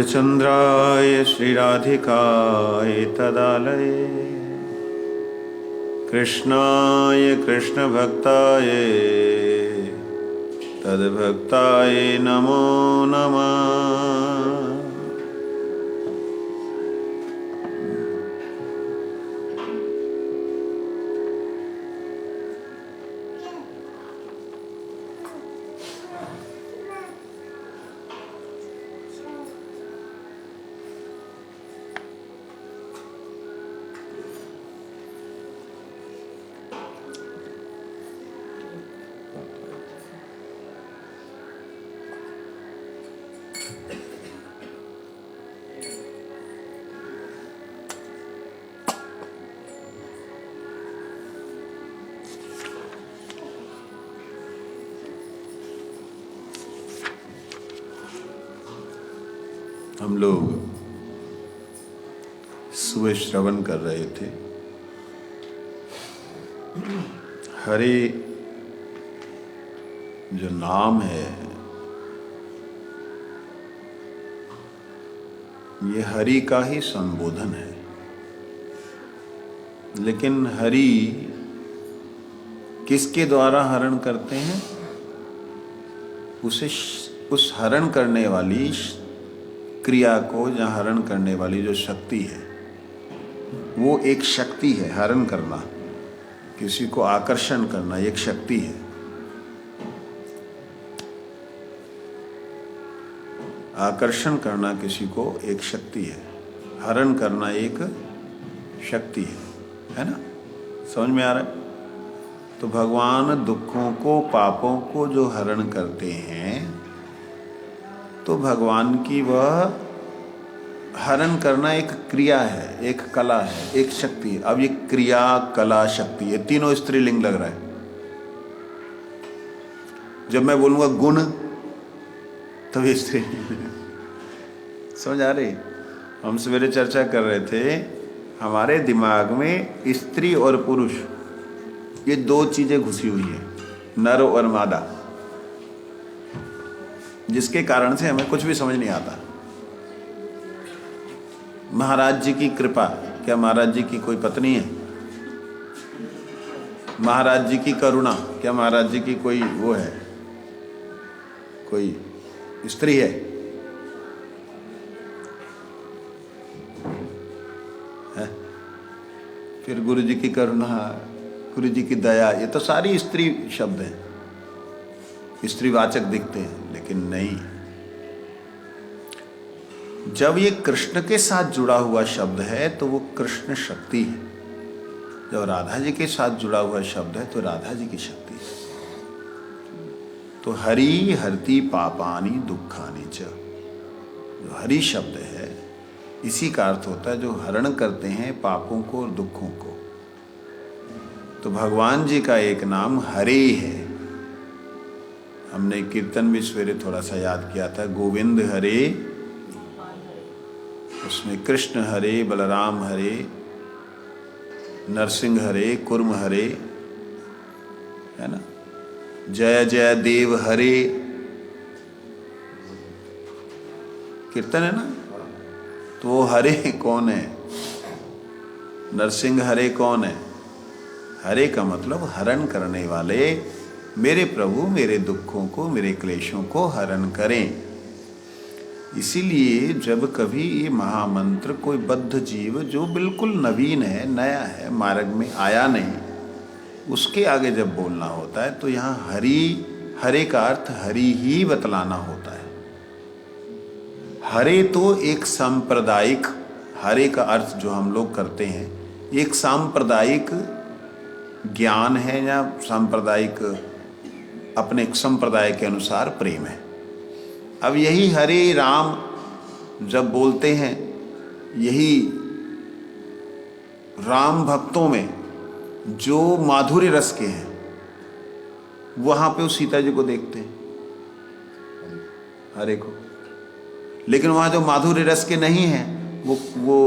गौरचन्द्राय श्रीराधिकाय तदालये कृष्णाय कृष्णभक्ताय तद्भक्ताय नमो नमः। हम लोग सुबह श्रवण कर रहे थे हरि जो नाम है ये हरि का ही संबोधन है, लेकिन हरि किसके द्वारा हरण करते हैं? उस हरण करने वाली क्रिया को या हरण करने वाली जो शक्ति है वो एक शक्ति है। हरण करना, किसी को आकर्षण करना एक शक्ति है। आकर्षण करना किसी को एक शक्ति है, हरण करना एक शक्ति है ना? समझ में आ रहा है? तो भगवान दुखों को, पापों को जो हरण करते हैं तो भगवान की वह हरण करना एक क्रिया है, एक कला है, एक शक्ति है। अब ये क्रिया, कला, शक्ति, ये तीनों स्त्रीलिंग लग रहा है। जब मैं बोलूँगा गुण तो ये स्त्रीलिंग समझ आ रही? हम सवेरे चर्चा कर रहे थे, हमारे दिमाग में स्त्री और पुरुष ये दो चीज़ें घुसी हुई है, नर और मादा, जिसके कारण से हमें कुछ भी समझ नहीं आता। महाराज जी की कृपा, क्या महाराज जी की कोई पत्नी है? महाराज जी की करुणा, क्या महाराज जी की कोई वो है, कोई स्त्री है? फिर गुरु जी की करुणा, गुरु जी की दया, ये तो सारी स्त्री शब्द हैं, स्त्रीवाचक दिखते हैं, लेकिन नहीं। जब ये कृष्ण के साथ जुड़ा हुआ शब्द है तो वो कृष्ण शक्ति है। जब राधा जी के साथ जुड़ा हुआ शब्द है तो राधा जी की शक्ति है। तो हरि हरति पापानि दुखानि च, जो हरि शब्द है इसी का अर्थ होता है जो हरण करते हैं पापों को और दुखों को। तो भगवान जी का एक नाम हरे है। हमने कीर्तन भी सवेरे थोड़ा सा याद किया था, गोविंद हरे, उसमें कृष्ण हरे, बलराम हरे, नरसिंह हरे, कुर्म हरे, है ना? जय जय देव हरे कीर्तन है ना? तो वो हरे कौन है? नरसिंह हरे कौन है? हरे का मतलब हरण करने वाले। मेरे प्रभु मेरे दुखों को, मेरे क्लेशों को हरण करें। इसीलिए जब कभी ये महामंत्र कोई बद्ध जीव जो बिल्कुल नवीन है, नया है, मार्ग में आया नहीं, उसके आगे जब बोलना होता है तो यहाँ हरि, हरे का अर्थ हरि ही बतलाना होता है। हरे तो एक सांप्रदायिक, हरे का अर्थ जो हम लोग करते हैं एक सांप्रदायिक ज्ञान है या सांप्रदायिक अपने संप्रदाय के अनुसार प्रेम है। अब यही हरे राम जब बोलते हैं, यही राम भक्तों में जो माधुर्य रस के हैं वहाँ पे उस सीता जी को देखते हैं, हरे को। लेकिन वहाँ जो माधुर्य रस के नहीं हैं वो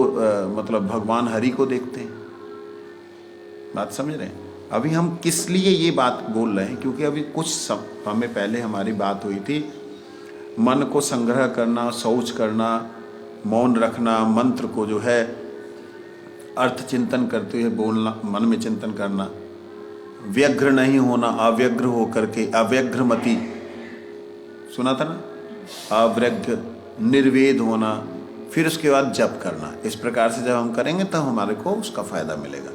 मतलब भगवान हरि को देखते हैं। बात समझ रहे हैं? अभी हम किस लिए ये बात बोल रहे हैं? क्योंकि अभी कुछ समय पहले हमारी बात हुई थी मन को संग्रह करना, शौच करना, मौन रखना, मंत्र को जो है अर्थ चिंतन करते हुए बोलना, मन में चिंतन करना, व्यग्र नहीं होना, अव्यग्र हो करके, अव्यग्रमति सुना था ना, अव्यग्र, निर्वेद होना, फिर उसके बाद जप करना। इस प्रकार से जब हम करेंगे तो हमारे को उसका फायदा मिलेगा।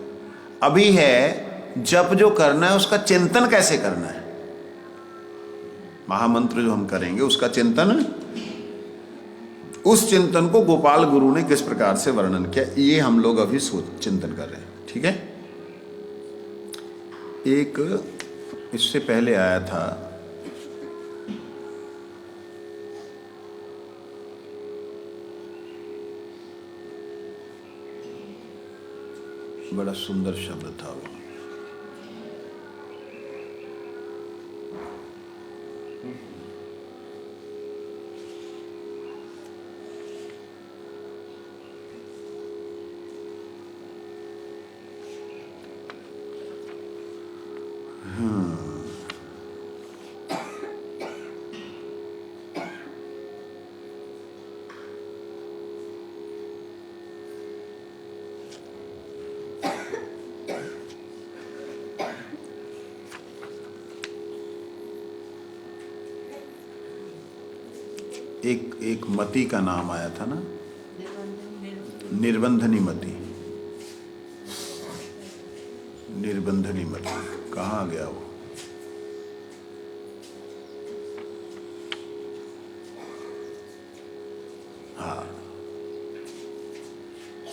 अभी है जप जो करना है उसका चिंतन कैसे करना है, महामंत्र जो हम करेंगे उसका चिंतन, उस चिंतन को गोपाल गुरु ने किस प्रकार से वर्णन किया, ये हम लोग अभी चिंतन कर रहे हैं। ठीक है, एक इससे पहले आया था, बड़ा सुंदर शब्द था वो, एक मति का नाम आया था ना, निर्बंधनी मति, निर्बंधनी मति कहाँ गया वो? हाँ,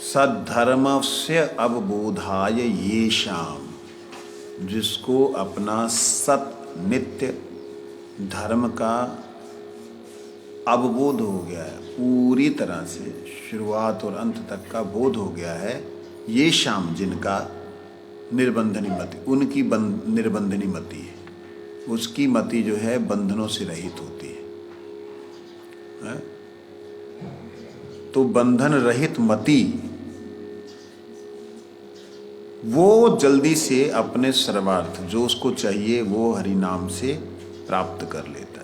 सद्धर्मस्य अवबोधाय येषाम, जिसको अपना सत नित्य धर्म का अवबोध हो गया है, पूरी तरह से शुरुआत और अंत तक का बोध हो गया है, ये शाम जिनका निर्बंधनी मति, उनकी निर्बंधनी मति है, उसकी मति जो है बंधनों से रहित होती है? तो बंधन रहित मति वो जल्दी से अपने सर्वार्थ जो उसको चाहिए वो हरि नाम से प्राप्त कर लेता है।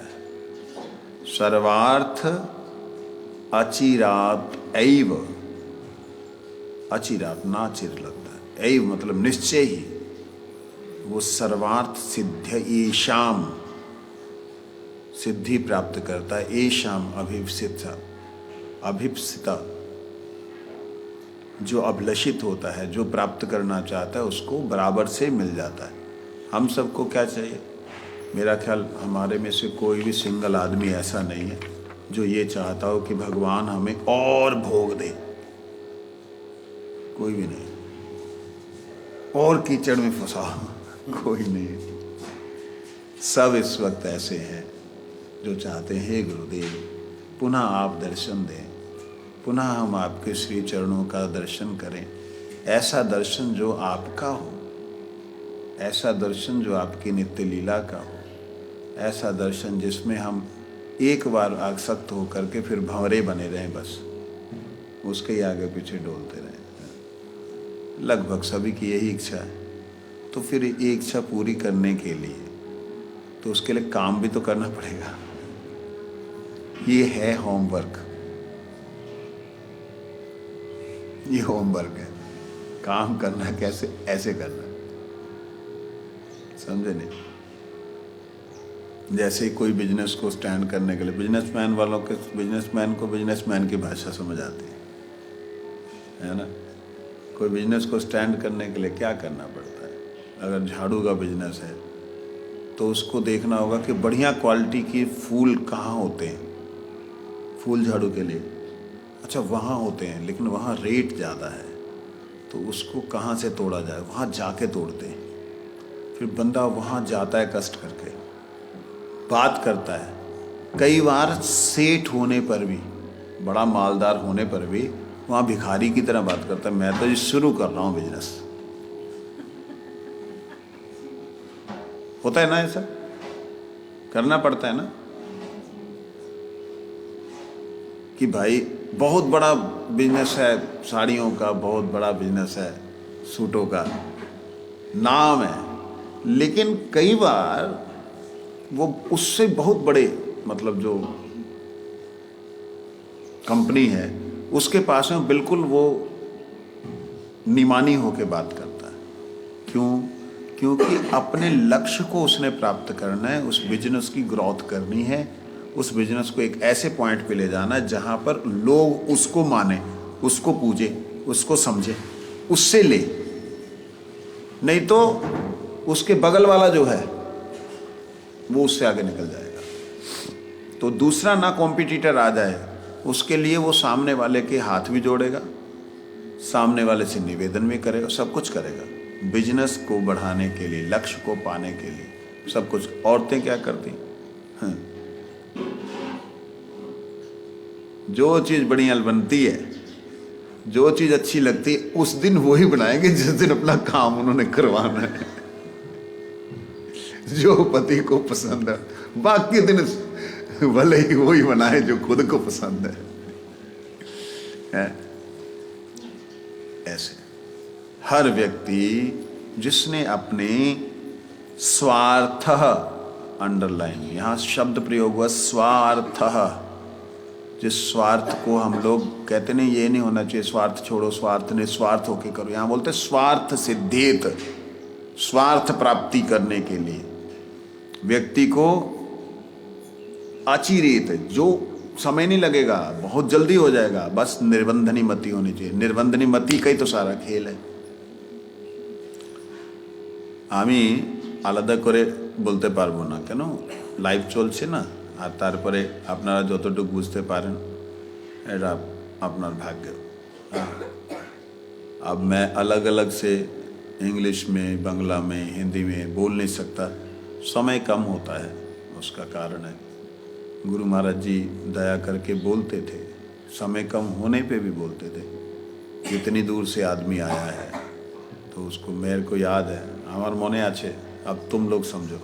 सर्वार्थ अचिरात एव, अचिरात ना चिर लगता है, एव मतलब निश्चय ही, वो सर्वार्थ सिद्ध येषाम, सिद्धि प्राप्त करता है, येषाम अभिप्सिता, अभिप्सिता जो अभिलषित होता है, जो प्राप्त करना चाहता है उसको बराबर से मिल जाता है। हम सबको क्या चाहिए? मेरा ख्याल हमारे में से कोई भी सिंगल आदमी ऐसा नहीं है जो ये चाहता हो कि भगवान हमें और भोग दे, कोई भी नहीं, और कीचड़ में फंसा कोई नहीं। सब इस वक्त ऐसे हैं जो चाहते हैं हे गुरुदेव पुनः आप दर्शन दें, पुनः हम आपके श्री चरणों का दर्शन करें, ऐसा दर्शन जो आपका हो, ऐसा दर्शन जो आपकी नित्य लीला का हो, ऐसा दर्शन जिसमें हम एक बार आसक्त हो करके फिर भंवरे बने रहें, बस उसके ही आगे पीछे डोलते रहें। लगभग सभी की यही इच्छा है। तो फिर ये इच्छा पूरी करने के लिए तो उसके लिए काम भी तो करना पड़ेगा। ये है होमवर्क, ये होमवर्क है। काम करना कैसे, ऐसे करना, समझे नहीं? जैसे कोई बिजनेस को स्टैंड करने के लिए बिजनेसमैन वालों के, बिजनेसमैन को बिजनेसमैन की भाषा समझ आती है ना? कोई बिजनेस को स्टैंड करने के लिए क्या करना पड़ता है? अगर झाड़ू का बिजनेस है तो उसको देखना होगा कि बढ़िया क्वालिटी की फूल कहाँ होते हैं, फूल झाड़ू के लिए अच्छा वहाँ होते हैं, लेकिन वहाँ रेट ज़्यादा है, तो उसको कहाँ से तोड़ा जाए, वहाँ जाके तोड़ते हैं। फिर बंदा वहाँ जाता है, कष्ट करके बात करता है। कई बार सेठ होने पर भी, बड़ा मालदार होने पर भी वहाँ भिखारी की तरह बात करता है, मैं तो ये शुरू कर रहा हूँ बिजनेस। होता है ना, ऐसा करना पड़ता है ना कि भाई बहुत बड़ा बिजनेस है, साड़ियों का बहुत बड़ा बिजनेस है, सूटों का नाम है, लेकिन कई बार वो उससे बहुत बड़े, मतलब जो कंपनी है उसके पास में बिल्कुल वो निमानी होके बात करता है। क्यों? क्योंकि अपने लक्ष्य को उसने प्राप्त करना है, उस बिजनेस की ग्रोथ करनी है, उस बिजनेस को एक ऐसे पॉइंट पे ले जाना है जहाँ पर लोग उसको माने, उसको पूजे, उसको समझे, उससे ले। नहीं तो उसके बगल वाला जो है वो उससे आगे निकल जाएगा। तो दूसरा ना कॉम्पिटिटर आ जाए उसके लिए वो सामने वाले के हाथ भी जोड़ेगा, सामने वाले से निवेदन भी करेगा, सब कुछ करेगा बिजनेस को बढ़ाने के लिए, लक्ष्य को पाने के लिए, सब कुछ। औरतें क्या करती हैं? जो चीज़ बढ़िया बनती है, जो चीज़ अच्छी लगती है, उस दिन वही बनाएंगे जिस दिन अपना काम उन्होंने करवाना है, जो पति को पसंद है। बाकी दिन भले ही वही बनाए जो खुद को पसंद है। ऐसे हर व्यक्ति जिसने अपने स्वार्थ, अंडरलाइन यहां शब्द प्रयोग हुआ स्वार्थ, जिस स्वार्थ को हम लोग कहते नहीं, ये नहीं होना चाहिए, स्वार्थ छोड़ो, स्वार्थ निस्वार्थ होके करो। यहां बोलते स्वार्थ सिद्धेत, स्वार्थ प्राप्ति करने के लिए व्यक्ति को अचिरेत, जो समय नहीं लगेगा, बहुत जल्दी हो जाएगा, बस निर्बंधनी मति होनी चाहिए। निर्बंधनी मति का ही तो सारा खेल है। আমি আলাদা করে বলতে পারবো না, কেন লাইভ চলছে না। আর তারপরে আপনারা যতটুকু বুঝতে পারেন এটা আপনার भाग्य। अब मैं अलग अलग से इंग्लिश में, बांग्ला में, हिंदी में बोल नहीं सकता, समय कम होता है, उसका कारण है। गुरु महाराज जी दया करके बोलते थे, समय कम होने पे भी बोलते थे। कितनी दूर से आदमी आया है तो उसको मेरे को याद है, আমার মনে আছে। अब तुम लोग समझो।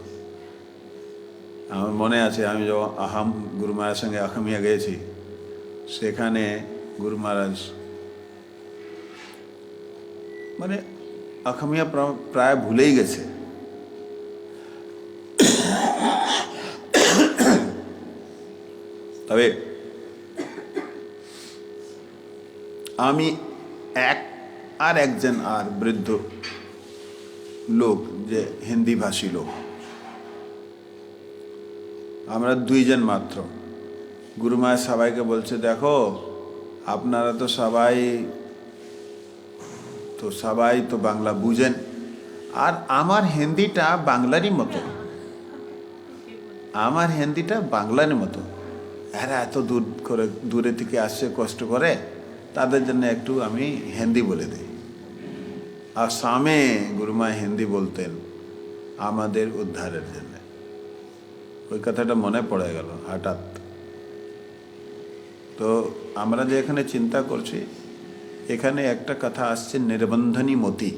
আমার মনে আছে আমি जो আহাম গুরু মহারাজের সঙ্গে আখামিয়া গেছি, সেখানে গুরু মহারাজ মানে আখামিয়া প্রায় ভুলেই গেছে। তবে আমি আর একজন আর বৃদ্ধ লোক, যে হিন্দি ভাষী লোক, আমরা দুইজন মাত্র। গুরু মা সবাইকে বলছে, দেখো আপনারা তো সবাই তো বাংলা বুঝেন, আর আমার হিন্দিটা বাংলারই মতো, আমার হিন্দিটা বাংলারই মতো। এরা এত দূরে থেকে আসছে কষ্ট করে, তাদের জন্য একটু আমি হিন্দি বলে দিই। আর সামে গুরুমা হিন্দি বলতেন আমাদের উদ্ধারের জন্য। ওই কথাটা মনে পড়ে গেল হঠাৎ। তো আমরা যে এখানে চিন্তা করছি, এখানে একটা কথা আসছে নির্বন্ধনী মতি,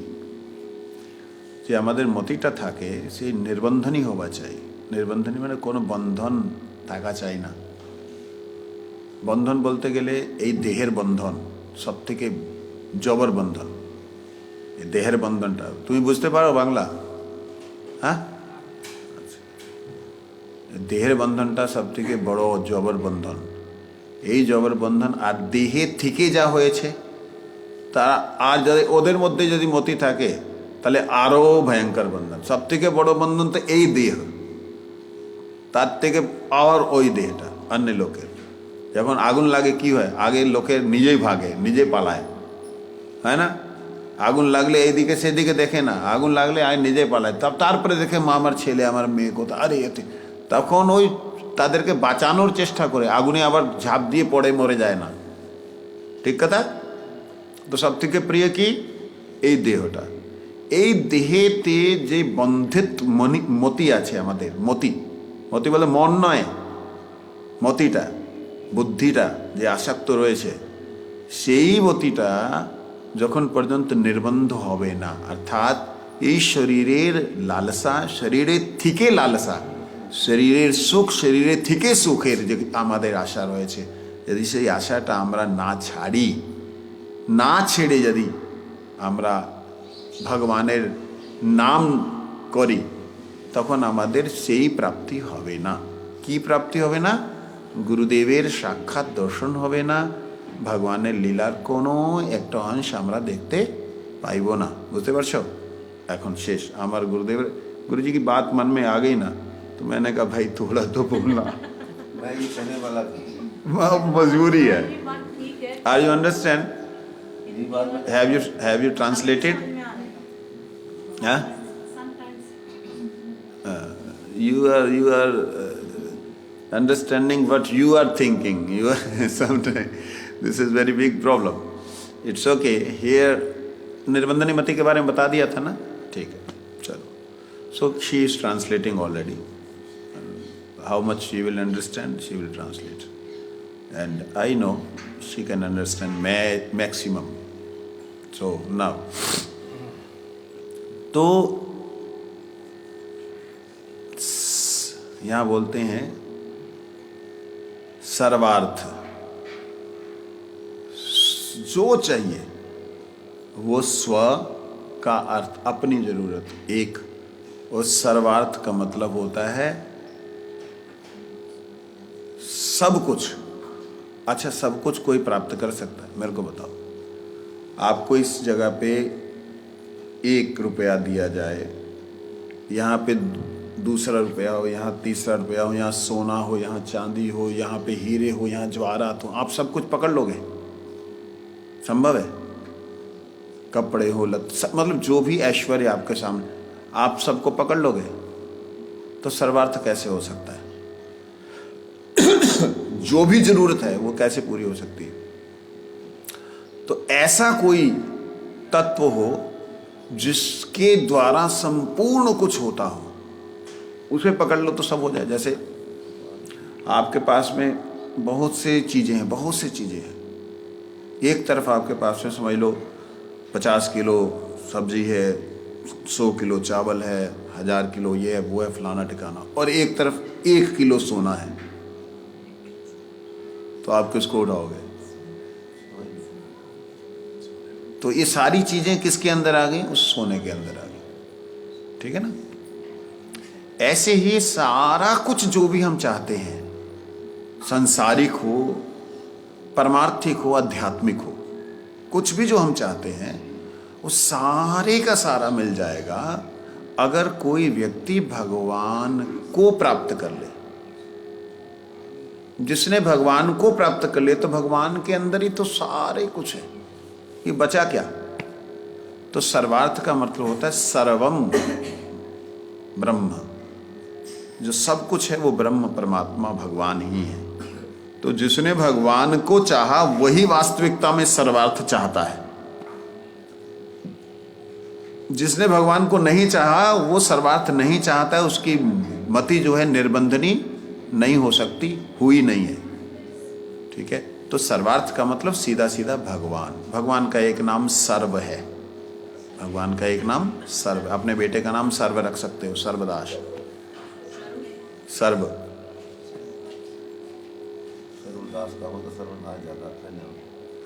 যে আমাদের মতিটা থাকে সেই নির্বন্ধনী হওয়া চাই। নির্বন্ধনী মানে কোনো বন্ধন থাকা চাই না। বন্ধন বলতে গেলে এই দেহের বন্ধন সব থেকে জবর বন্ধন। এই দেহের বন্ধনটা তুমি বুঝতে পারো বাংলা? হ্যাঁ, দেহের বন্ধনটা সব থেকে বড় জবর বন্ধন। এই জবর বন্ধন আর দেহে থেকে যা হয়েছে তারা, আর যদি ওদের মধ্যে যদি মতি থাকে তাহলে আরও ভয়ঙ্কর বন্ধন। সব থেকে বড় বন্ধন তো এই দেহ, তার থেকে আর ওই দেহটা অন্য লোকের। যখন আগুন লাগে কি হয়, আগে লোকের নিজেই ভাগে, নিজে পালায়, হয় না? আগুন লাগলে এইদিকে সেদিকে দেখে না, আগুন লাগলে আয় নিজে পালায়। তারপরে দেখে মা আমার ছেলে আমার মেয়ে কোথায়, আরে এতে, তখন ওই তাদেরকে বাঁচানোর চেষ্টা করে, আগুনে আবার ঝাঁপ দিয়ে পড়ে মরে যায় না। ঠিক কথা? তো সব থেকে প্রিয় কি এই দেহটা। এই দেহেতে যে বন্ধিত মতি আছে আমাদের, মতি বলে মন নয়, মতিটা, বুদ্ধিটা যে আসক্ত রয়েছে, সেই মতিটা যখন পর্যন্ত নির্বন্ধ হবে না, অর্থাৎ এই শরীরের লালসা, শরীরের থেকে লালসা, শরীরের সুখ, শরীরের থেকে সুখের যে আমাদের আশা রয়েছে, যদি সেই আশাটা আমরা না ছাড়ি, না ছেড়ে যদি আমরা ভগবানের নাম করি, তখন আমাদের সেই প্রাপ্তি হবে না। কি প্রাপ্তি হবে না? গুরুদেবের সাক্ষাৎ দর্শন হবে না, ভগবানের লীলার কোনো একটা অংশ আমরা দেখতে পাইব না। বুঝতে পারছো? এখন শেষ। আমার गुरुजी की बात मन में आ गई ना, तो मैंने कहा भाई थोड़ा तो बोलना। मैं ये कहने वाला था, मजबूरी है। Are you understand? ये बात में हैव यू ट्रांसलेटेड? हाँ, you are understanding what you are thinking. You are sometimes this is very big problem. It's okay. Here निर्बंधनी मति के बारे में बता दिया था ना, ठीक है, चलो. So she is translating already. How much she will understand, she will translate, and I know she can understand maximum. So now, तो यहाँ बोलते हैं सर्वार्थ, जो चाहिए वो स्व का अर्थ, अपनी जरूरत एक, और सर्वार्थ का मतलब होता है सब कुछ। अच्छा, सब कुछ कोई प्राप्त कर सकता है? मेरे को बताओ, आपको इस जगह पे 1 रुपया दिया जाए, यहाँ पे दूसरा रुपया हो, यहाँ तीसरा रुपया हो, यहाँ सोना हो, यहाँ चांदी हो, यहाँ पे हीरे हो, यहाँ जवाहरात हो, आप सब कुछ पकड़ लोगे? संभव है? कपड़े हो, मतलब जो भी ऐश्वर्य आपके सामने, आप सबको पकड़ लोगे? तो सर्वार्थ कैसे हो सकता है? जो भी जरूरत है वो कैसे पूरी हो सकती है? तो ऐसा कोई तत्व हो जिसके द्वारा संपूर्ण कुछ होता हो, उसे पकड़ लो तो सब हो जाए। जैसे आपके पास में बहुत से चीज़ें हैं, बहुत सी चीज़ें हैं। एक तरफ आपके पास में समझ लो 50 किलो सब्जी है, 100 किलो चावल है, 1000 किलो ये है वो है फलाना ठिकाना, और एक तरफ 1 किलो सोना है, तो आप किसको उठाओगे? तो ये सारी चीज़ें किसके अंदर आ गई? उस सोने के अंदर आ गई। ठीक है ना? ऐसे ही सारा कुछ जो भी हम चाहते हैं, सांसारिक हो, परमार्थिक हो, आध्यात्मिक हो, कुछ भी जो हम चाहते हैं वो सारे का सारा मिल जाएगा अगर कोई व्यक्ति भगवान को प्राप्त कर ले। जिसने भगवान को प्राप्त कर ले तो भगवान के अंदर ही तो सारे कुछ है, ये बचा क्या? तो सर्वार्थ का मतलब होता है सर्वम ब्रह्म, जो सब कुछ है वो ब्रह्म परमात्मा भगवान ही है। तो जिसने भगवान को चाहा वही वास्तविकता में सर्वार्थ चाहता है। जिसने भगवान को नहीं चाहा वो सर्वार्थ नहीं चाहता है, उसकी मति जो है निर्बंधनी नहीं हो सकती, हुई नहीं है। ठीक है? तो सर्वार्थ का मतलब सीधा सीधा भगवान। भगवान का एक नाम सर्व है, भगवान का एक नाम सर्व। अपने बेटे का नाम सर्व रख सकते हो, सर्वदास। सर्व सर्वदास का मतलब सर्वनाश ज्यादा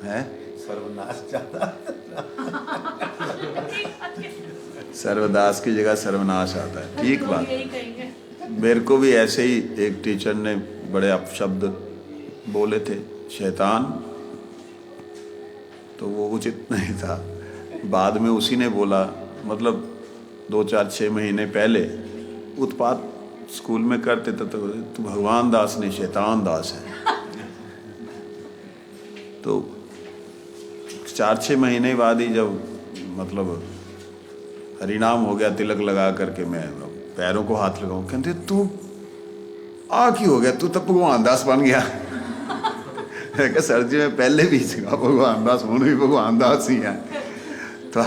है, सर्वनाश ज्यादा। सर्वदास की जगह सर्वनाश आता है। ठीक बात। मेरे को भी ऐसे ही एक टीचर ने बड़े अपशब्द बोले थे, शैतान, तो वो उचित नहीं था। बाद में उसी ने बोला, मतलब 2-4-6 महीने पहले उत्पात स्कूल में करते थे, तो तू भगवान दास नहीं शैतान दास है। तो 4-6 महीने बाद ही जब मतलब हरिनाम हो गया, तिलक लगा करके मैं पैरों को हाथ लगाऊं, कहते तू आ क्यों हो गया, तू तो भगवान दास बन गया। क्या सर जी, मैं पहले भी सीखा भगवान दास, हूँ भी भगवान दास ही है। तो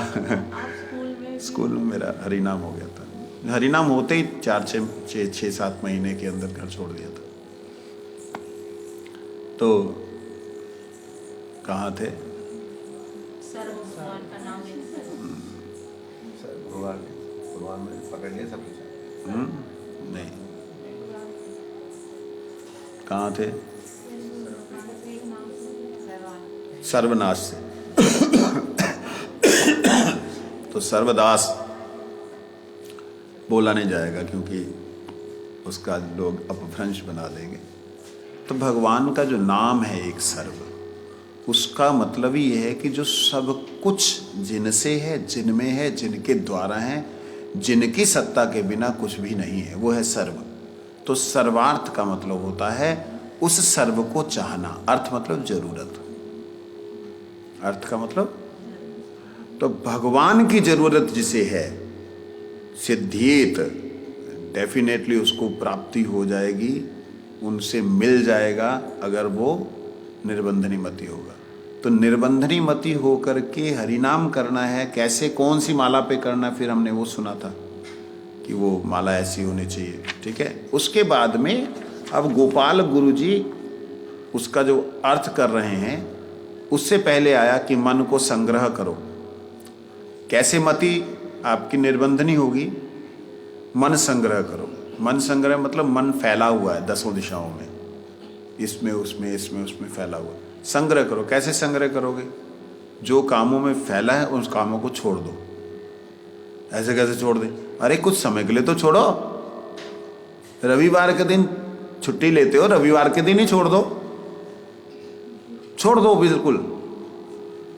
स्कूल में मेरा हरिनाम हो गया था। हरिनाम होते ही 4-6-7 महीने के अंदर घर छोड़ दिया था। तो कहाँ थे? भगवान में पकड़ लिया सब कुछ। नहीं, कहाँ थे? सर्वनाश से। तो सर्वदास बोला नहीं जाएगा क्योंकि उसका लोग अपभ्रंश बना देंगे। तो भगवान का जो नाम है एक सर्व, उसका मतलब ही यह है कि जो सब कुछ जिनसे है, जिनमें है, जिनके द्वारा है, जिनकी सत्ता के बिना कुछ भी नहीं है, वो है सर्व। तो सर्वार्थ का मतलब होता है उस सर्व को चाहना। अर्थ मतलब जरूरत, अर्थ का मतलब, तो भगवान की जरूरत जिसे है सिद्धियेत, डेफिनेटली उसको प्राप्ति हो जाएगी, उनसे मिल जाएगा अगर वो निर्बंधनी मति होगा। तो निर्बंधनी मति होकर के हरिनाम करना है। कैसे, कौन सी माला पे करना है, फिर हमने वो सुना था कि वो माला ऐसी होनी चाहिए, ठीक है। उसके बाद में अब गोपाल गुरुजी उसका जो अर्थ कर रहे हैं, उससे पहले आया कि मन को संग्रह करो। कैसे मति आपकी निर्बंधनी होगी? मन संग्रह करो। मन संग्रह मतलब मन फैला हुआ है 10 दिशाओं में, इसमें उसमें इसमें उसमें फैला हुआ। संग्रह करो। कैसे संग्रह करोगे? जो कामों में फैला है उस कामों को छोड़ दो। ऐसे कैसे छोड़ दें? अरे कुछ समय के लिए तो छोड़ो। रविवार के दिन छुट्टी लेते हो, रविवार के दिन ही छोड़ दो, छोड़ दो बिल्कुल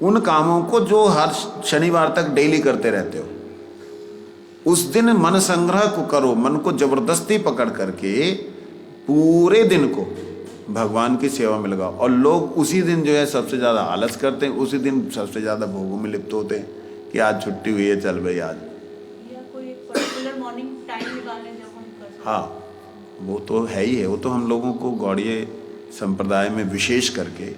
उन कामों को जो हर शनिवार तक डेली करते रहते हो। उस दिन मन संग्रह को करो। मन को जबरदस्ती पकड़ करके पूरे दिन को भगवान की सेवा में लगाओ। और लोग उसी दिन जो है सबसे ज़्यादा आलस करते हैं, उसी दिन सबसे ज़्यादा भोगों में लिप्त होते हैं कि आज छुट्टी हुई है, चल भाई आज, या कोई एक पर्टिकुलर मॉर्निंग टाइम निकालें जब हम कर सकते हैं। हाँ वो तो है ही है। वो तो हम लोगों को गौड़ीय संप्रदाय में विशेष करके,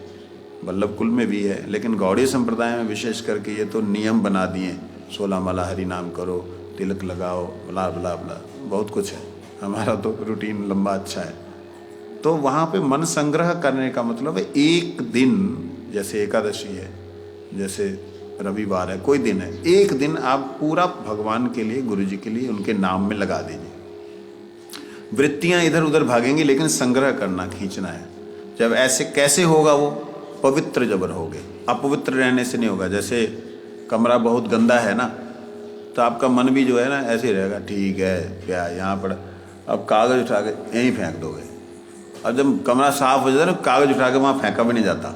वल्लभ कुल में भी है, लेकिन गौड़ीय संप्रदाय में विशेष करके ये तो नियम बना दिए। 16 माला हरि नाम करो, तिलक लगाओ, बला बला बला, बहुत कुछ है। हमारा तो रूटीन लंबा अच्छा है। तो वहाँ पे मन संग्रह करने का मतलब है एक दिन, जैसे एकादशी है, जैसे रविवार है, कोई दिन है, एक दिन आप पूरा भगवान के लिए, गुरु जी के लिए, उनके नाम में लगा दीजिए। वृत्तियाँ इधर उधर भागेंगी, लेकिन संग्रह करना, खींचना है। जब ऐसे कैसे होगा? वो पवित्र जब रहोगे। अपवित्र रहने से नहीं होगा। जैसे कमरा बहुत गंदा है ना, तो आपका मन भी जो है ना ऐसे ही रहेगा, ठीक है क्या यहाँ पर, अब कागज़ उठा के यहीं फेंक दोगे। अब जब कमरा साफ हो जाता है ना, कागज़ उठा के वहाँ फेंका भी नहीं जाता,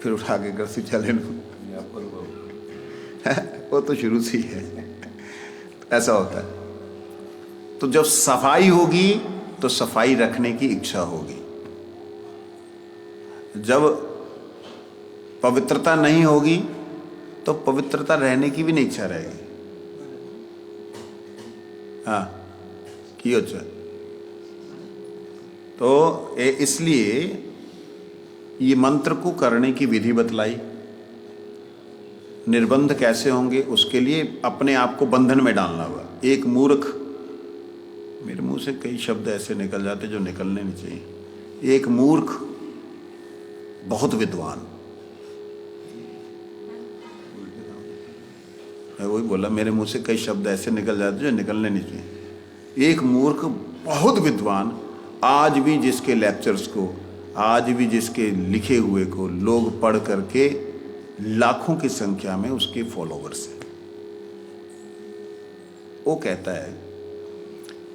फिर उठा के घर से चले लो। वो तो शुरू से ही है, ऐसा होता है। तो जब सफाई होगी तो सफाई रखने की इच्छा होगी। जब पवित्रता नहीं होगी तो पवित्रता रहने की भी नहीं इच्छा रहेगी। हाँ की अच्छा। तो इसलिए ये मंत्र को करने की विधि बतलाई। निर्बंध कैसे होंगे? उसके लिए अपने आप को बंधन में डालना होगा। एक मूर्ख, मेरे मुंह से कई शब्द ऐसे निकल जाते जो निकलने नहीं चाहिए। एक मूर्ख बहुत विद्वान, मैं वही बोला, मेरे मुंह से कई शब्द ऐसे निकल जाते जो निकलने नहीं चाहिए। एक मूर्ख बहुत विद्वान आज भी जिसके लेक्चर्स को, आज भी जिसके लिखे हुए को लोग पढ़ करके लाखों की संख्या में उसके फॉलोवर्स हैं, वो कहता है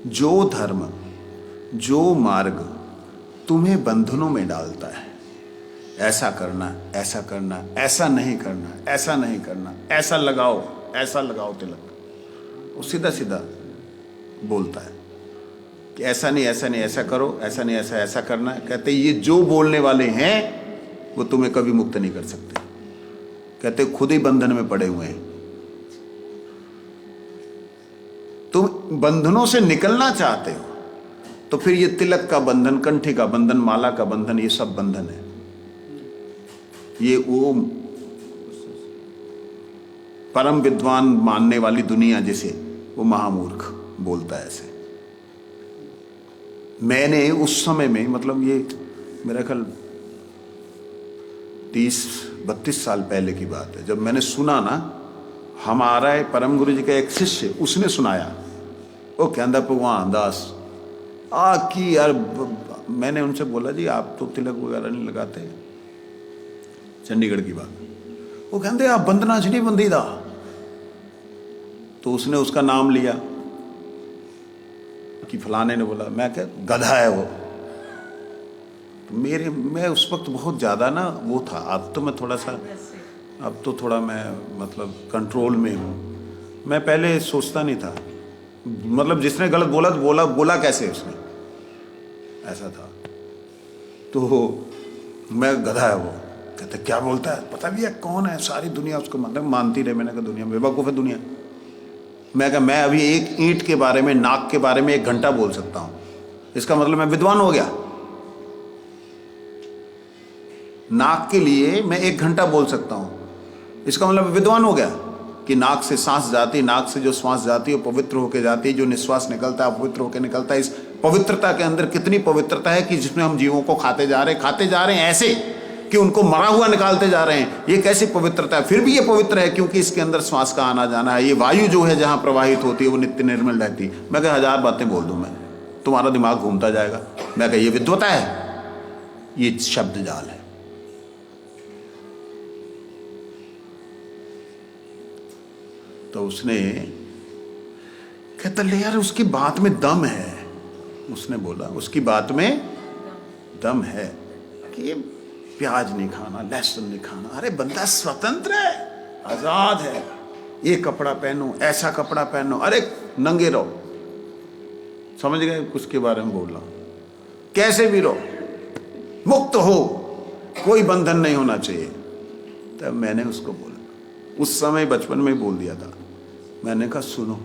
जो धर्म, जो मार्ग तुम्हें बंधनों में डालता है, ऐसा करना, ऐसा करना, ऐसा नहीं करना, ऐसा नहीं करना, ऐसा लगाओ तिलक, वो सीधा सीधा बोलता है कि ऐसा नहीं, ऐसा नहीं, ऐसा करो, ऐसा नहीं, ऐसा ऐसा करना है। कहते ये जो बोलने वाले हैं वो तुम्हें कभी मुक्त नहीं कर सकते। कहते खुद ही बंधन में पड़े हुए हैं। तुम बंधनों से निकलना चाहते हो तो फिर ये तिलक का बंधन, कंठी का बंधन, माला का बंधन, ये सब बंधन है। ये वो परम विद्वान मानने वाली दुनिया जिसे, वो महामूर्ख बोलता है ऐसे। मैंने उस समय में, मतलब ये मेरा ख्याल 30-32 साल पहले की बात है, जब मैंने सुना ना, हमारा परम गुरु जी का एक शिष्य, उसने सुनाया, वो कहता भगवान दास की यार, मैंने उनसे बोला जी आप तो तिलक वगैरह नहीं लगाते, चंडीगढ़ की बात। वो कहते आप बंदना च नहीं बंदी दा। तो उसने उसका नाम लिया कि फलाने ने बोला। मैं क्या, गधा है वो, मैं उस वक्त बहुत ज़्यादा ना वो था। अब तो मैं थोड़ा सा, अब तो थोड़ा मैं मतलब कंट्रोल में हूँ। मैं पहले सोचता नहीं था, मतलब जिसने गलत बोला तो बोला कैसे उसने, ऐसा था। तो मैं गधा है वो, कहते क्या बोलता है, पता भी है कौन है, सारी दुनिया उसको मानती रहे। मैंने कहा दुनिया बेवकूफ़ है दुनिया। मैं कहा मैं अभी एक ईंट के बारे में, नाक के बारे में 1 घंटा बोल सकता हूँ, इसका मतलब मैं विद्वान हो गया। नाक के लिए मैं 1 घंटा बोल सकता हूँ, इसका मतलब विद्वान हो गया कि नाक से सांस जाती, नाक से जो श्वास जाती है वो पवित्र होकर जाती है, जो निश्वास निकलता है पवित्र होकर निकलता है। इस पवित्रता के अंदर कितनी पवित्रता है कि जिसमें हम जीवों को खाते जा रहे हैं ऐसे कि उनको मरा हुआ निकालते जा रहे हैं। ये कैसी पवित्रता है? फिर भी ये पवित्र है क्योंकि इसके अंदर श्वास का आना जाना है। ये वायु जो है जहाँ प्रवाहित होती है वो नित्य निर्मल रहती है। मैं कहा 1000 बातें बोल दूँ मैं, तुम्हारा दिमाग घूमता जाएगा। मैं कहा ये विद्वता है, ये शब्द जाल है। तो उसने कहता ले यार उसकी बात में दम है। उसने बोला उसकी बात में दम है कि प्याज नहीं खाना, लहसुन नहीं खाना। अरे बंदा स्वतंत्र है, आजाद है, ये कपड़ा पहनो, ऐसा कपड़ा पहनो, अरे नंगे रहो। समझ गए उसके बारे में बोल रहा हूं, कैसे भी रहो, मुक्त हो, कोई बंधन नहीं होना चाहिए। तब मैंने उसको बोला, उस समय बचपन में बोल दिया था, मैंने कहा सुनो,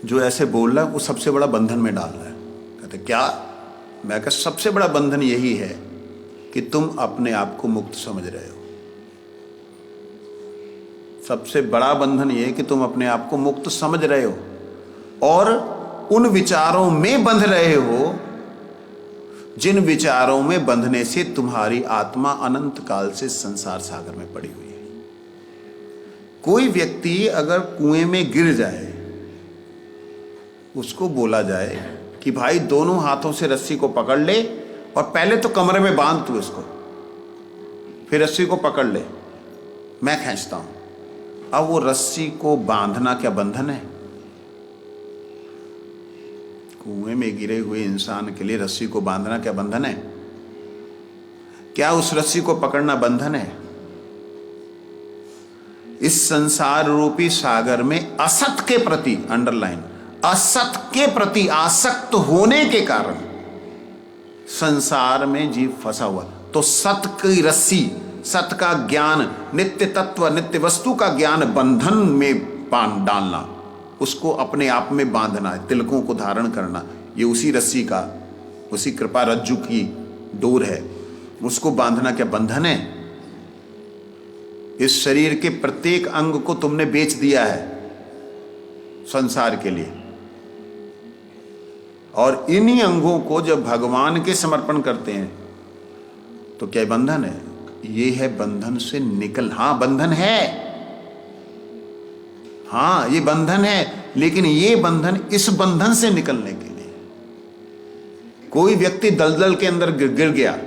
जो ऐसे बोल रहा है वो सबसे बड़ा बंधन में डाल रहा है। कहते क्या? मैं कहा सबसे बड़ा बंधन यही है कि तुम अपने आप को मुक्त समझ रहे हो। सबसे बड़ा बंधन यह है कि तुम अपने आप को मुक्त समझ रहे हो और उन विचारों में बंध रहे हो जिन विचारों में बंधने से तुम्हारी आत्मा अनंत काल से संसार सागर में पड़ी हुई है। कोई व्यक्ति अगर कुएं में गिर जाए, उसको बोला जाए कि भाई दोनों हाथों से रस्सी को पकड़ ले और पहले तो कमरे में बांध तू इसको, फिर रस्सी को पकड़ ले, मैं खींचता हूं। अब वो रस्सी को बांधना क्या बंधन है? कुएं में गिरे हुए इंसान के लिए रस्सी को बांधना क्या बंधन है? क्या उस रस्सी को पकड़ना बंधन है? इस संसार रूपी सागर में असत के प्रति, अंडरलाइन, असत के प्रति आसक्त होने के कारण संसार में जीव फंसा हुआ। तो सत की रस्सी, सत का ज्ञान, नित्य तत्व, नित्य वस्तु का ज्ञान बंधन में डालना, उसको अपने आप में बांधना है, तिलकों को धारण करना, ये उसी रस्सी का, उसी कृपा रज्जु की डोर है, उसको बांधना क्या बंधन है? इस शरीर के प्रत्येक अंग को तुमने बेच दिया है संसार के लिए, और इन्हीं अंगों को जब भगवान के समर्पण करते हैं तो क्या बंधन है? ये है बंधन से निकल। हाँ बंधन है, हाँ ये बंधन है, लेकिन ये बंधन इस बंधन से निकलने के लिए। कोई व्यक्ति दलदल के अंदर गिर गया,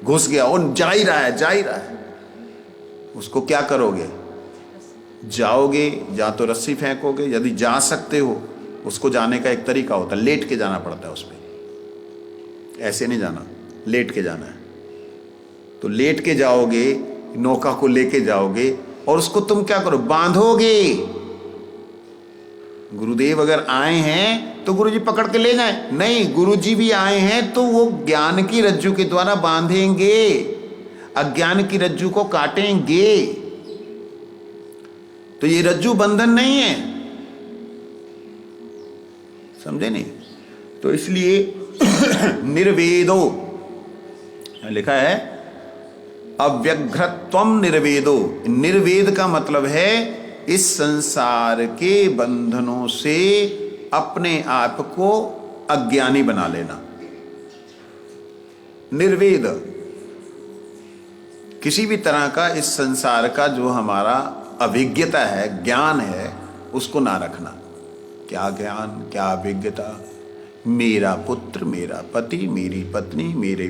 घुस गया और जा ही रहा है, उसको क्या करोगे? जाओगे, या तो रस्सी फेंकोगे, यदि जा सकते हो। उसको जाने का एक तरीका होता है, लेट के जाना पड़ता है उस पर, ऐसे नहीं जाना, लेट के जाना है। तो लेट के जाओगे, नौका को लेके जाओगे और उसको तुम क्या करो? बांधोगे। गुरुदेव अगर आए हैं तो गुरुजी पकड़ के ले जाए? नहीं, गुरुजी भी आए हैं तो वो ज्ञान की रज्जू के द्वारा बांधेंगे, अज्ञान की रज्जू को काटेंगे। तो ये रज्जू बंधन नहीं है, समझे नहीं? तो इसलिए निर्वेदो लिखा है, अव्यघ्रत्वम निर्वेदो। निर्वेद का मतलब है इस संसार के बंधनों से अपने आप को अज्ञानी बना लेना। निर्वेद किसी भी तरह का इस संसार का जो हमारा अभिज्ञता है, ज्ञान है, उसको ना रखना। क्या ज्ञान, क्या अभिज्ञता? मेरा पुत्र, मेरा पति, मेरी पत्नी, मेरे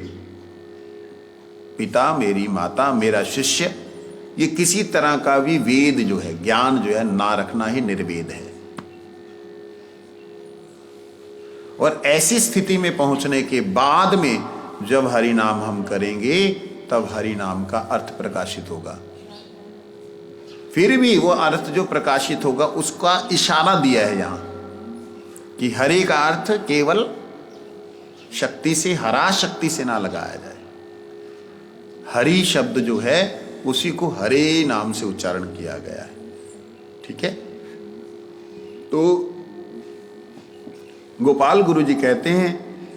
पिता, मेरी माता, मेरा शिष्य, ये किसी तरह का भी वेद जो है, ज्ञान जो है, ना रखना ही निर्वेद है। और ऐसी स्थिति में पहुंचने के बाद में जब हरि नाम हम करेंगे तब हरि नाम का अर्थ प्रकाशित होगा। फिर भी वो अर्थ जो प्रकाशित होगा उसका इशारा दिया है यहां कि हरि का अर्थ केवल शक्ति से, हरा शक्ति से ना लगाया जाए। हरि शब्द जो है उसी को हरे नाम से उच्चारण किया गया है। ठीक है। तो गोपाल गुरु जी कहते हैं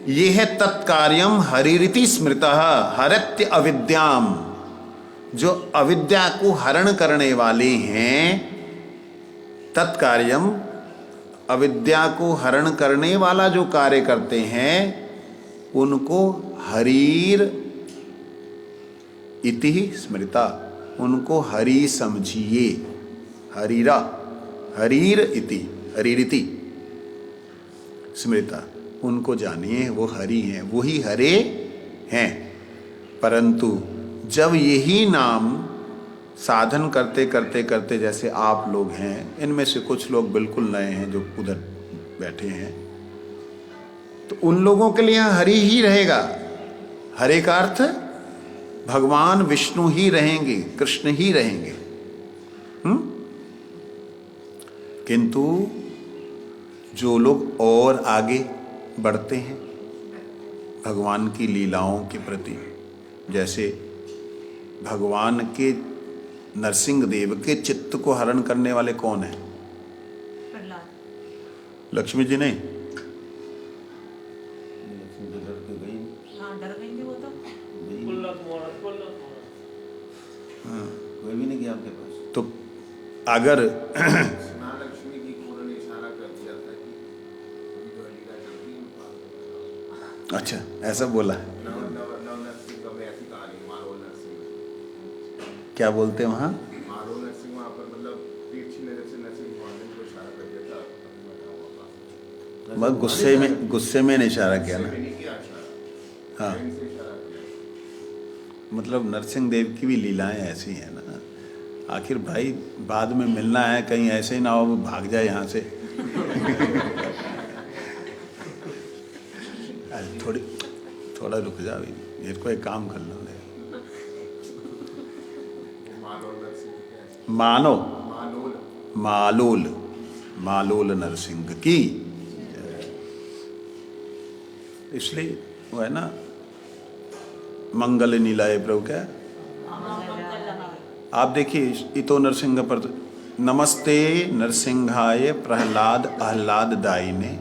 ये है तत्कार्यम हरिरिति स्मृतः हरत्य अविद्याम। जो अविद्या को हरण करने वाले हैं, तत्कार्यम अविद्या को हरण करने वाला जो कार्य करते हैं उनको हरीर इति स्मृता, उनको हरि समझिए। हरीरा, हरीर इति, हरीरिति स्मृता, उनको जानिए वो हरि हैं, वही हरे हैं। परंतु जब यही नाम साधन करते करते करते, जैसे आप लोग हैं, इनमें से कुछ लोग बिल्कुल नए हैं जो उधर बैठे हैं, तो उन लोगों के लिए हरि ही रहेगा। हरे का अर्थ भगवान विष्णु ही रहेंगे, कृष्ण ही रहेंगे। किंतु जो लोग और आगे बढ़ते हैं भगवान की लीलाओं के प्रति, जैसे भगवान के नरसिंह देव के चित्त को हरण करने वाले कौन है? प्रहलाद। लक्ष्मी जी नहीं? लक्ष्मी जी डर के गई, हाँ, डर गई थी वो तो। हाँ। कोई भी नहीं गया आपके पास। तो अगर लक्ष्मी जी को उन्होंने इशारा कर दिया था कि अभी जो लीला चलती है, अच्छा, ऐसा बोला। नव नरसिंह में ऐसी कहानी, मारो नरसिंह, क्या बोलते हैं वहाँ? मारो नरसिंह, वहाँ पर मतलब तिरछी नजर से नरसिंह भगवान ने उनको इशारा कर दिया था। बस गुस्से में इशारा किया ना। नहीं किया इशारा, हाँ, इनसे इशारा किया। मतलब नरसिंह देव की भी लीलाएं ऐसी हैं ना। आखिर भाई बाद में मिलना है, कहीं ऐसे ही ना हो वो भाग जाए यहाँ से। अरे थोड़ा रुक जा अभी, मेरे को एक काम कर लो। मालो नरसिंह क्या? मानो मालोल, मालोल, मालोल नरसिंह की। इसलिए वो है ना, मंगल नीलाय प्रभु क्या, आप देखिए इतो नरसिंह पर नमस्ते नरसिंहाय प्रहलाद आह्लाद दायिने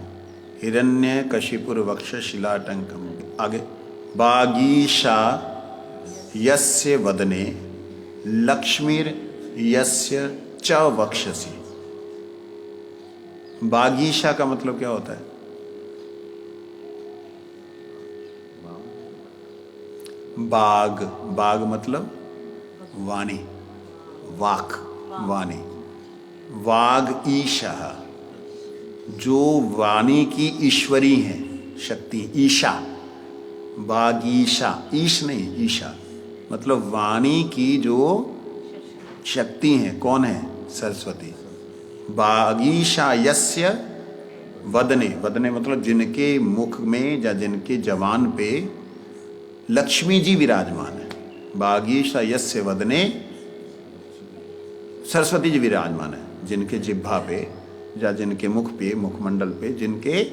हिरण्य कशिपुर वक्ष शिलाटंकम। आगे बागीशा यस्य वदने लक्ष्मीर यस्य च वक्षसि। बागीशा का मतलब क्या होता है? बाग, बाग मतलब वाणी, वाक, वाणी। वाग ईशा, जो वाणी की ईश्वरी हैं, शक्ति, ईशा। बागीशा, ईश नहीं, ईशा मतलब वाणी की जो शक्ति हैं, कौन है? सरस्वती। बागीशा यस्य वदने, वदने मतलब जिनके मुख में या जिनके जवान पे लक्ष्मी जी विराजमान है। बागीशा यस्य वदने, सरस्वती जी विराजमान है। जिनके जिह्वा पे या जिनके मुख पे, मुखमंडल पे जिनके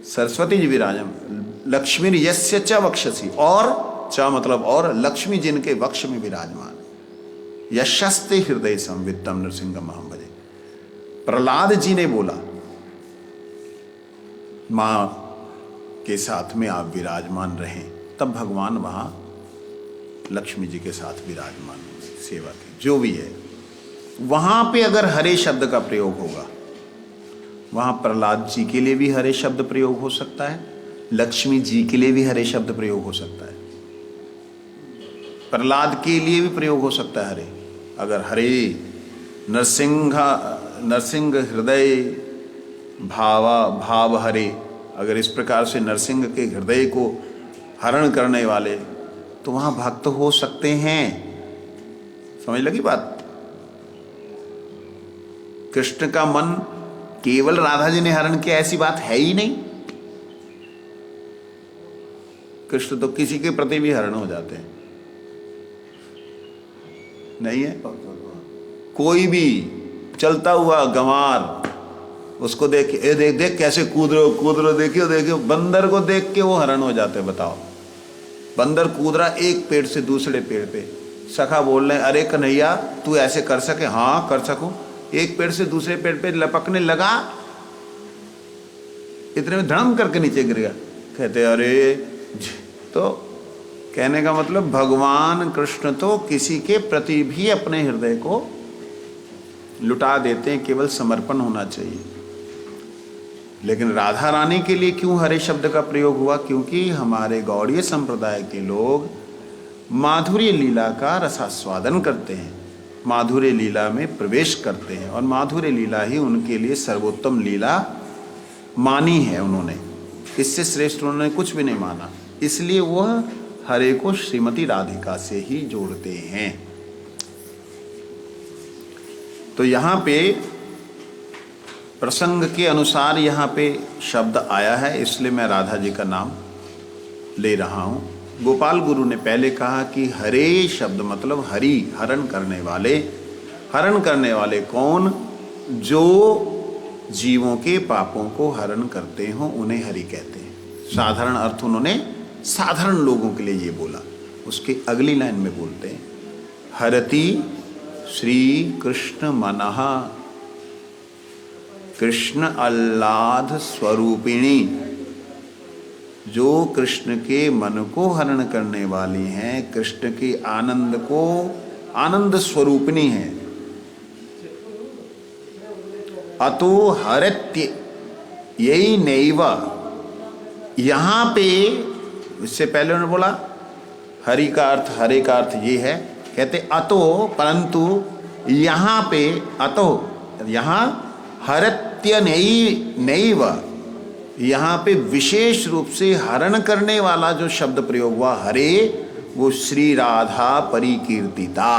सरस्वती जी विराजमान। लक्ष्मी यस्य च वक्षसि, और च मतलब और, लक्ष्मी जिनके वक्ष में विराजमान है। यशस्ते हृदय संवित्तम नृसिंह महम भजे। प्रहलाद जी ने बोला मां के साथ में आप विराजमान रहें, तब भगवान वहां लक्ष्मी जी के साथ विराजमान सेवा की। जो भी है वहां पे अगर हरे शब्द का प्रयोग होगा, वहां प्रहलाद जी के लिए भी हरे शब्द प्रयोग हो सकता है, लक्ष्मी जी के लिए भी हरे शब्द प्रयोग हो सकता है, प्रहलाद के लिए भी प्रयोग हो सकता है हरे। अगर हरे नरसिंह हृदय भाव हरे, अगर इस प्रकार से नरसिंह के हृदय को हरण करने वाले, तो वहां भक्त हो सकते हैं। समझ लगी बात? कृष्ण का मन केवल राधा जी ने हरण किया ऐसी बात है ही नहीं। कृष्ण तो किसी के प्रति भी हरण हो जाते हैं, नहीं है? कोई भी चलता हुआ गंवार उसको देख के, देख देख कैसे कूद रहे हो, देखियो, बंदर को देख के वो हरण हो जाते हैं। बताओ, बंदर कूद रहा एक पेड़ से दूसरे पेड़ पे, सखा बोल रहे अरे कन्हैया तू ऐसे कर सके? हाँ कर सकूं। एक पेड़ से दूसरे पेड़ पे लपकने लगा, इतने में धड़म करके नीचे गिर गया। कहते अरे, तो कहने का मतलब भगवान कृष्ण तो किसी के प्रति भी अपने हृदय को लुटा देते हैं, केवल समर्पण होना चाहिए। लेकिन राधा रानी के लिए क्यों हरे शब्द का प्रयोग हुआ? क्योंकि हमारे गौड़ीय संप्रदाय के लोग माधुर्य लीला का रसास्वादन करते हैं, माधुर्य लीला में प्रवेश करते हैं, और माधुर्य लीला ही उनके लिए सर्वोत्तम लीला मानी है उन्होंने। इससे श्रेष्ठ उन्होंने कुछ भी नहीं माना, इसलिए वह हरे को श्रीमती राधिका से ही जोड़ते हैं। तो यहाँ पे प्रसंग के अनुसार यहाँ पे शब्द आया है, इसलिए मैं राधा जी का नाम ले रहा हूँ। गोपाल गुरु ने पहले कहा कि हरे शब्द मतलब हरि, हरण करने वाले। हरण करने वाले कौन? जो जीवों के पापों को हरण करते हो उन्हें हरि कहते हैं। साधारण अर्थ उन्होंने साधारण लोगों के लिए ये बोला। उसके अगली लाइन में बोलते हैं हरति श्री कृष्ण मनः, कृष्ण आह्लाद स्वरूपिणी। जो कृष्ण के मन को हरण करने वाली हैं, कृष्ण के आनंद को आनंद स्वरूपिणी हैं। अतो हरत्य यही नैव, यहाँ पे इससे पहले उन्होंने बोला हरि का अर्थ, हरे का अर्थ ये है। कहते अतो, परंतु यहाँ पे अतो, यहाँ हरत्य नैव, यहाँ पे विशेष रूप से हरण करने वाला जो शब्द प्रयोग हुआ हरे, वो श्री राधा परिकीर्तिता।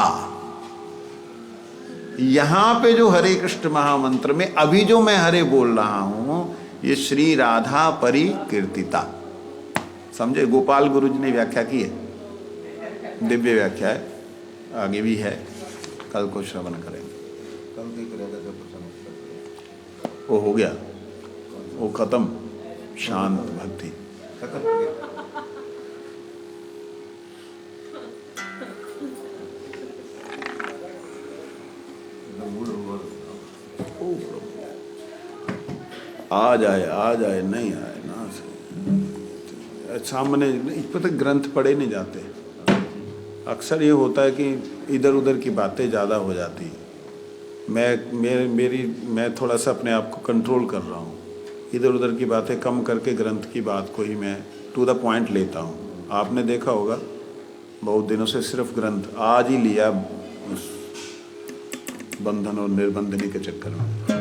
यहाँ पे जो हरे कृष्ण महामंत्र में अभी जो मैं हरे बोल रहा हूँ, ये श्री राधा परिकीर्तिता। समझे? गोपाल गुरु जी ने व्याख्या की है, दिव्य व्याख्या है, आगे भी है, कल को श्रवण करेंगे। कल की करेगा जब प्रसंग वो हो गया, वो खत्म, शांत भक्ति खत्म हो गया। आ जाए नहीं आए ना से सामने इस पर तो ग्रंथ पढ़े नहीं जाते। अक्सर ये होता है कि इधर उधर की बातें ज़्यादा हो जाती हैं। मैं थोड़ा सा अपने आप को कंट्रोल कर रहा हूँ, इधर उधर की बातें कम करके ग्रंथ की बात को ही मैं टू द पॉइंट लेता हूँ। आपने देखा होगा बहुत दिनों से सिर्फ ग्रंथ आज ही लिया, उस बंधन और निर्बंधनी के चक्कर में।